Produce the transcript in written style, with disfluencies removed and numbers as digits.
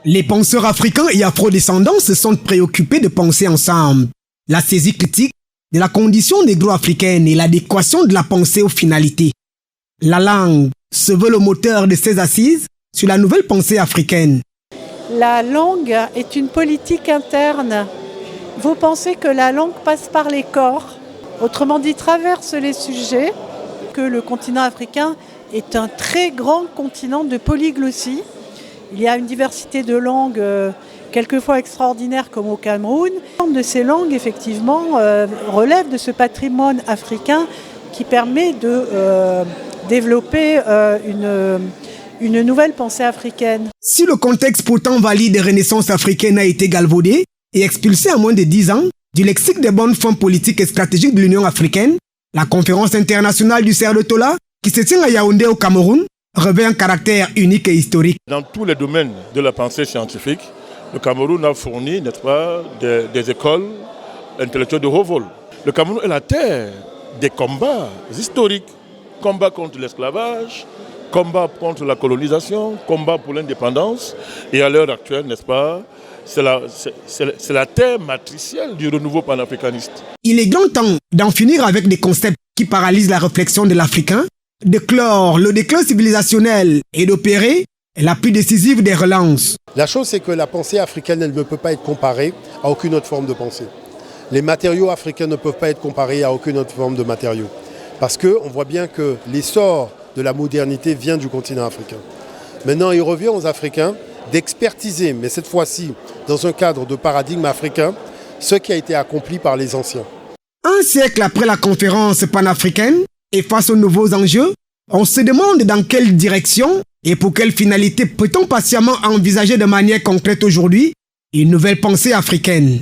Les penseurs africains et afro-descendants se sont préoccupés de penser ensemble la saisie critique de la condition négro-africaine et l'adéquation de la pensée aux finalités. La langue se veut le moteur de ces assises sur la nouvelle pensée africaine. La langue est une politique interne. Vous pensez que la langue passe par les corps, autrement dit traverse les sujets, que le continent africain est un très grand continent de polyglossie. Il y a une diversité de langues quelquefois extraordinaire comme au Cameroun. Une de ces langues, effectivement, relève de ce patrimoine africain qui permet de développer une nouvelle pensée africaine. Si le contexte pourtant valide de renaissance africaine a été galvaudé et expulsé en moins de 10 ans du lexique des bonnes formes politiques et stratégiques de l'Union africaine, la conférence internationale du Cerf de Tola, qui se tient à Yaoundé au Cameroun, revêt un caractère unique et historique. Dans tous les domaines de la pensée scientifique, le Cameroun a fourni, n'est-ce pas, des écoles intellectuelles de haut vol. Le Cameroun est la terre des combats historiques, combat contre l'esclavage, combat contre la colonisation, combat pour l'indépendance. Et à l'heure actuelle, n'est-ce pas, c'est la terre matricielle du renouveau panafricaniste. Il est grand temps d'en finir avec des concepts qui paralysent la réflexion de l'Africain, de clore le déclin civilisationnel et d'opérer la plus décisive des relances. La chose, c'est que la pensée africaine, elle ne peut pas être comparée à aucune autre forme de pensée. Les matériaux africains ne peuvent pas être comparés à aucune autre forme de matériaux. Parce qu'on voit bien que l'essor de la modernité vient du continent africain. Maintenant, il revient aux Africains d'expertiser, mais cette fois-ci, dans un cadre de paradigme africain, ce qui a été accompli par les anciens. Un siècle après la conférence panafricaine, et face aux nouveaux enjeux, on se demande dans quelle direction et pour quelle finalité peut-on patiemment envisager de manière concrète aujourd'hui une nouvelle pensée africaine.